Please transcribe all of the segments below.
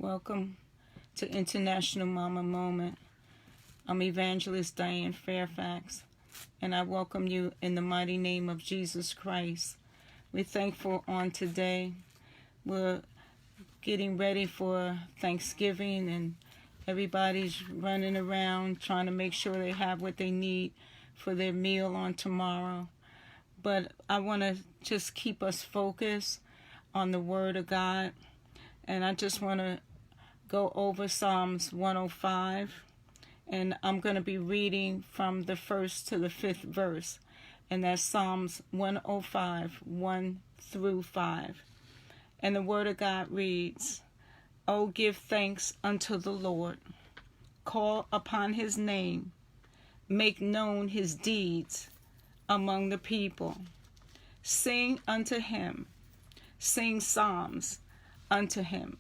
Welcome to International Mama Moment. I'm Evangelist Diane Fairfax, and I welcome you in the mighty name of Jesus Christ. We're thankful on today. We're getting ready for Thanksgiving, and everybody's running around trying to make sure they have what they need for their meal on tomorrow. But I want to just keep us focused on the Word of God. And I just want to go over Psalms 105. And I'm going to be reading from the 1st to the 5th verse. And that's Psalms 105, 1 through 5. And the Word of God reads, "O give thanks unto the Lord. Call upon his name. Make known his deeds among the people. Sing unto him. Sing psalms unto him.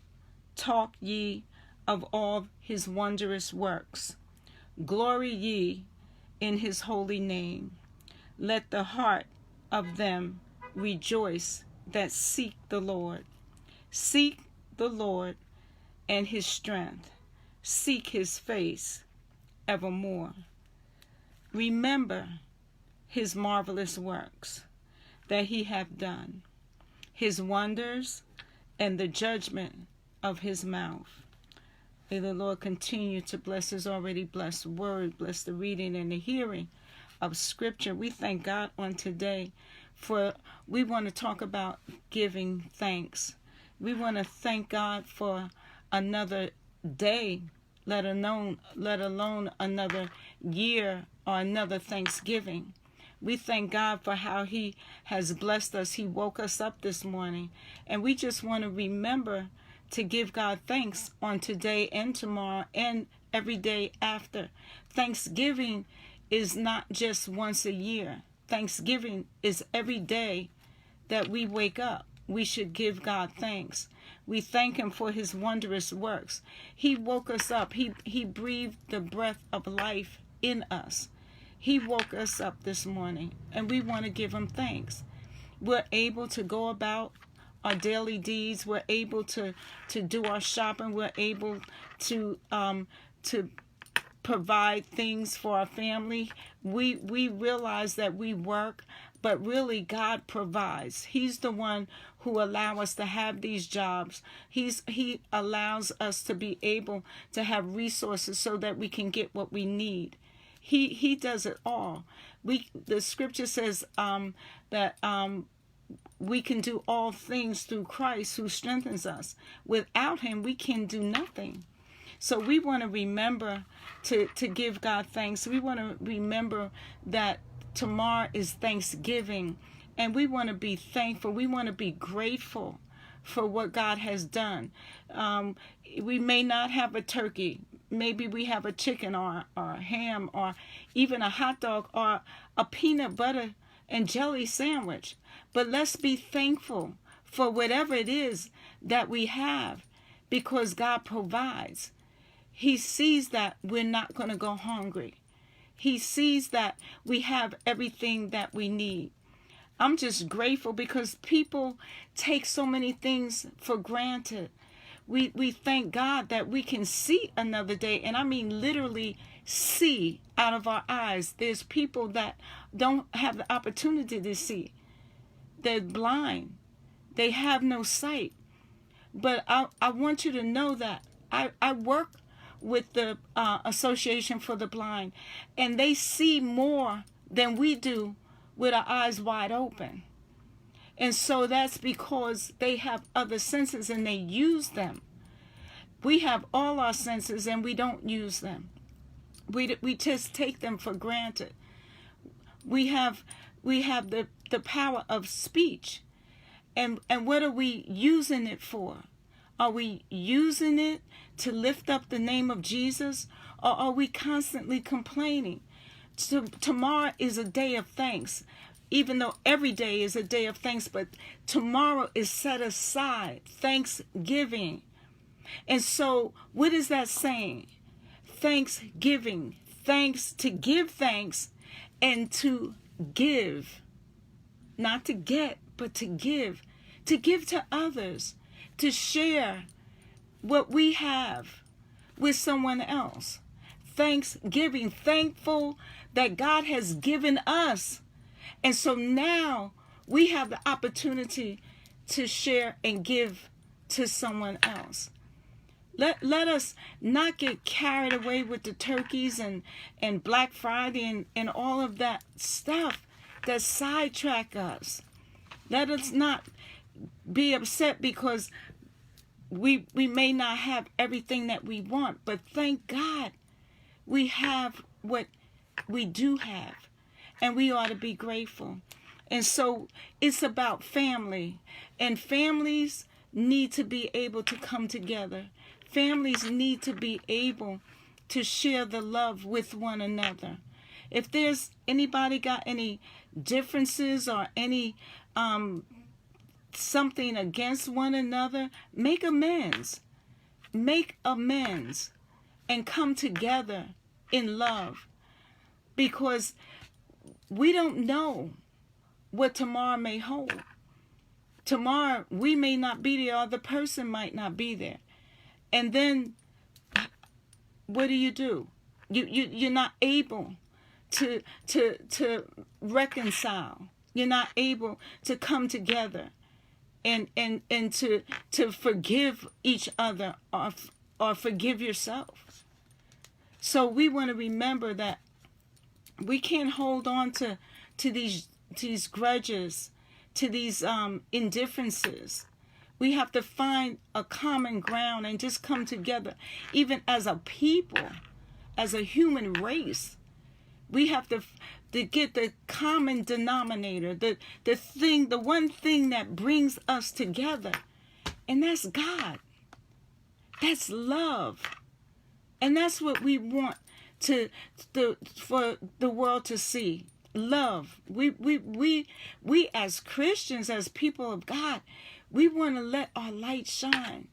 Talk ye of all his wondrous works. Glory ye in his holy name. Let the heart of them rejoice that seek the Lord. Seek the Lord and his strength. Seek his face evermore. Remember his marvelous works that he hath done, his wonders and the judgment of his mouth." May the Lord continue to bless his already blessed word, bless the reading and the hearing of Scripture. We thank God on today for, we want to talk about giving thanks. We want to thank God for another day, let alone another year or another Thanksgiving. We thank God for how he has blessed us. He woke us up this morning. And we just want to remember to give God thanks on today and tomorrow and every day after. Thanksgiving is not just once a year. Thanksgiving is every day that we wake up. We should give God thanks. We thank him for his wondrous works. He woke us up. He breathed the breath of life in us. He woke us up this morning, and we want to give him thanks. We're able to go about our daily deeds. We're able to do our shopping. We're able to provide things for our family. We realize that we work, but really God provides. He's the one who allows us to have these jobs. He allows us to be able to have resources so that we can get what we need. He does it all. The scripture says that we can do all things through Christ who strengthens us. Without him, we can do nothing. So we want to remember to give God thanks. We want to remember that tomorrow is Thanksgiving, and we want to be thankful. We want to be grateful for what God has done. We may not have a turkey. Maybe we have a chicken or a ham or even a hot dog or a peanut butter and jelly sandwich. But let's be thankful for whatever it is that we have, because God provides. He sees that we're not going to go hungry. He sees that we have everything that we need. I'm just grateful because people take so many things for granted. We thank God that we can see another day, and I mean literally see out of our eyes. There's people that don't have the opportunity to see. They're blind. They have no sight. But I want you to know that I work with the Association for the Blind, and they see more than we do with our eyes wide open. And so that's because they have other senses and they use them. We have all our senses and we don't use them. We just take them for granted. We have the power of speech. And what are we using it for? Are we using it to lift up the name of Jesus? Or are we constantly complaining? Tomorrow is a day of thanks. Even though every day is a day of thanks, but tomorrow is set aside, Thanksgiving. And so what is that saying? Thanksgiving, thanks, to give thanks and to give. Not to get, but to give to others, to share what we have with someone else. Thanksgiving, thankful that God has given us. And so now we have the opportunity to share and give to someone else. Let us not get carried away with the turkeys and Black Friday and all of that stuff that sidetrack us. Let us not be upset because we may not have everything that we want, but thank God we have what we do have, and we ought to be grateful. And so it's about family, and families need to be able to come together. Families need to be able to share the love with one another. If there's anybody got any differences or any something against one another, make amends. Make amends and come together in love, because we don't know what tomorrow may hold. Tomorrow we may not be there, or the person might not be there. And then what do? You're not able to reconcile. You're not able to come together and to forgive each other or forgive yourself. So we want to remember that we can't hold on to these grudges, to these indifferences. We have to find a common ground and just come together, even as a people, as a human race. We have to get the common denominator, the one thing that brings us together, and that's God. That's love, and that's what we want for the world to see. Love. We as Christians, as people of God, we want to let our light shine,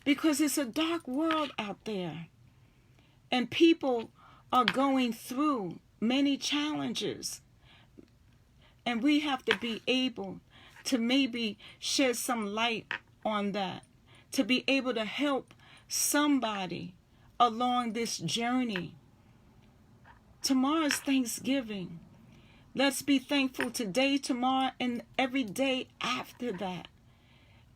because it's a dark world out there, and people are going through many challenges, and we have to be able to maybe shed some light on that, to be able to help somebody along this journey. Tomorrow's Thanksgiving. Let's be thankful today, tomorrow, and every day after that.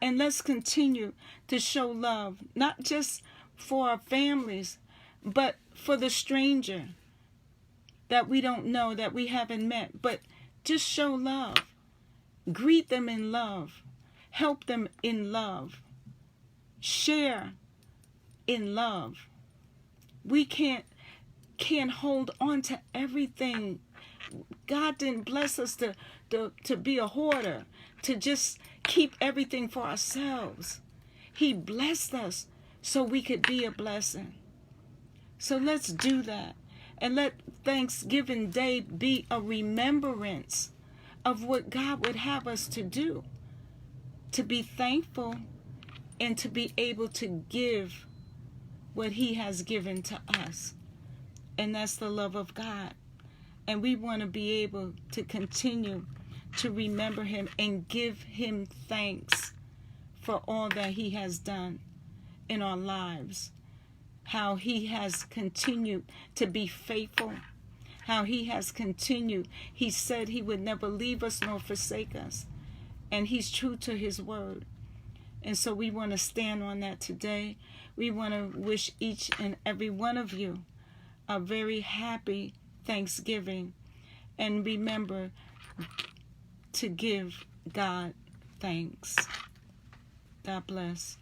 And let's continue to show love, not just for our families, but for the stranger that we don't know, that we haven't met. But just show love. Greet them in love. Help them in love. Share in love. We can't hold on to everything. God didn't bless us to be a hoarder, to just keep everything for ourselves. He blessed us so we could be a blessing. So let's do that. And let Thanksgiving Day be a remembrance of what God would have us to do. To be thankful and to be able to give what He has given to us. And that's the love of God. And we want to be able to continue to remember Him and give Him thanks for all that He has done in our lives. How He has continued to be faithful. How He has continued. He said He would never leave us nor forsake us. And He's true to His word. And so we want to stand on that today. We want to wish each and every one of you a very happy Thanksgiving. And remember to give God thanks. God bless.